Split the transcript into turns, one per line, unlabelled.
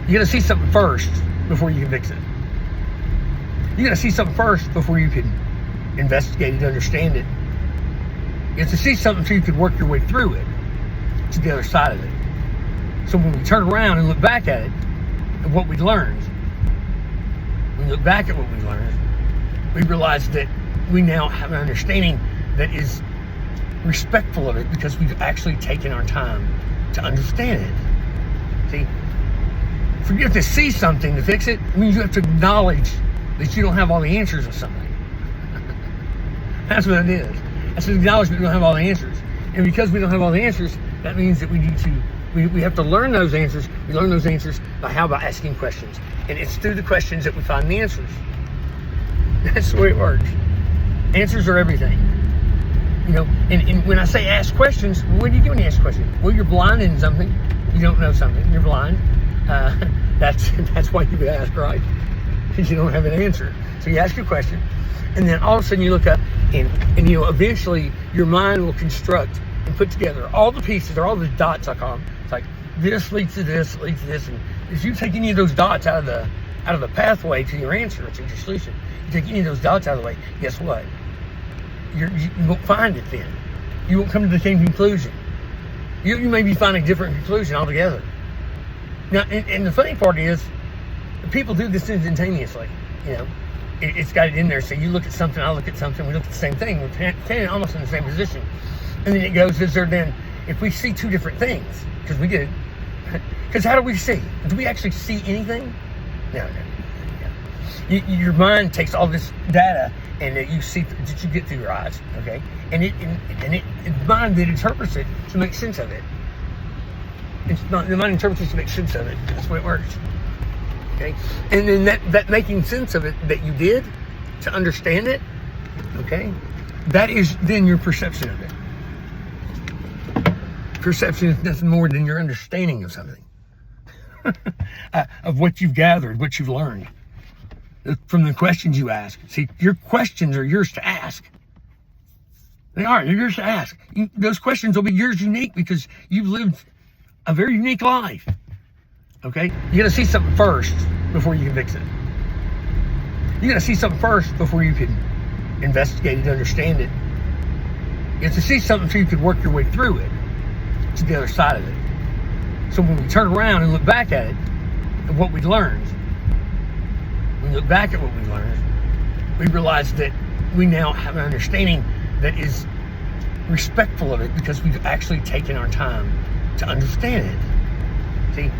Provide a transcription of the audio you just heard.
You got to see something first before you can fix it. You got to see something first before you can investigate it, understand it. You have to see something so you can work your way through it to the other side of it. So when we turn around and look back at it and what we learned, when we look back at what we learned, we realize that we now have an understanding that is respectful of it because we've actually taken our time to understand it. See, for you to see something to fix it, means you have to acknowledge that you don't have all the answers of something. That's what it is. That's an acknowledgement we don't have all the answers. And because we don't have all the answers, that means that we need to, we have to learn those answers. We learn those answers by asking questions. And it's through the questions that we find the answers. That's the way it works. Answers are everything. You know, and when I say ask questions, what do you do when you ask questions? Well, you're blind in something. You don't know something. You're blind. That's why you would ask, right? Because you don't have an answer. So you ask a question, and then all of a sudden you look up, and you know, eventually your mind will construct and put together all the pieces, or all the dots, I call them. It's like this leads to this, leads to this, and if you take any of those dots out of the pathway to your answer, to your solution, you take any of those dots out of the way, guess what? You won't find it then. You won't come to the same conclusion. You maybe find a different conclusion altogether. Now, and the funny part is, people do this instantaneously. You know, it's got it in there. So you look at something, I look at something, we look at the same thing. We're standing almost in the same position. And then it goes, is there then, if we see two different things, because we get it, because how do we see? Do we actually see anything? No. Your mind takes all this data and that you see, that you get through your eyes, okay? And it's mind that interprets it to make sense of it. It's not, the mind interprets it to make sense of it. That's the way it works. Okay? And then that making sense of it that you did to understand it, okay? That is then your perception of it. Perception is nothing more than your understanding of something. Of what you've gathered, what you've learned. From the questions you ask. See, your questions are yours to ask. They are. They're yours to ask. Those questions will be yours unique because you've lived a very unique life. Okay? You got to see something first before you can fix it. You got to see something first before you can investigate it, understand it. You have to see something so you can work your way through it to the other side of it. So when we turn around and look back at it and what we learned, when we look back at what we learned, we realize that we now have an understanding that is respectful of it because we've actually taken our time to understand it. See,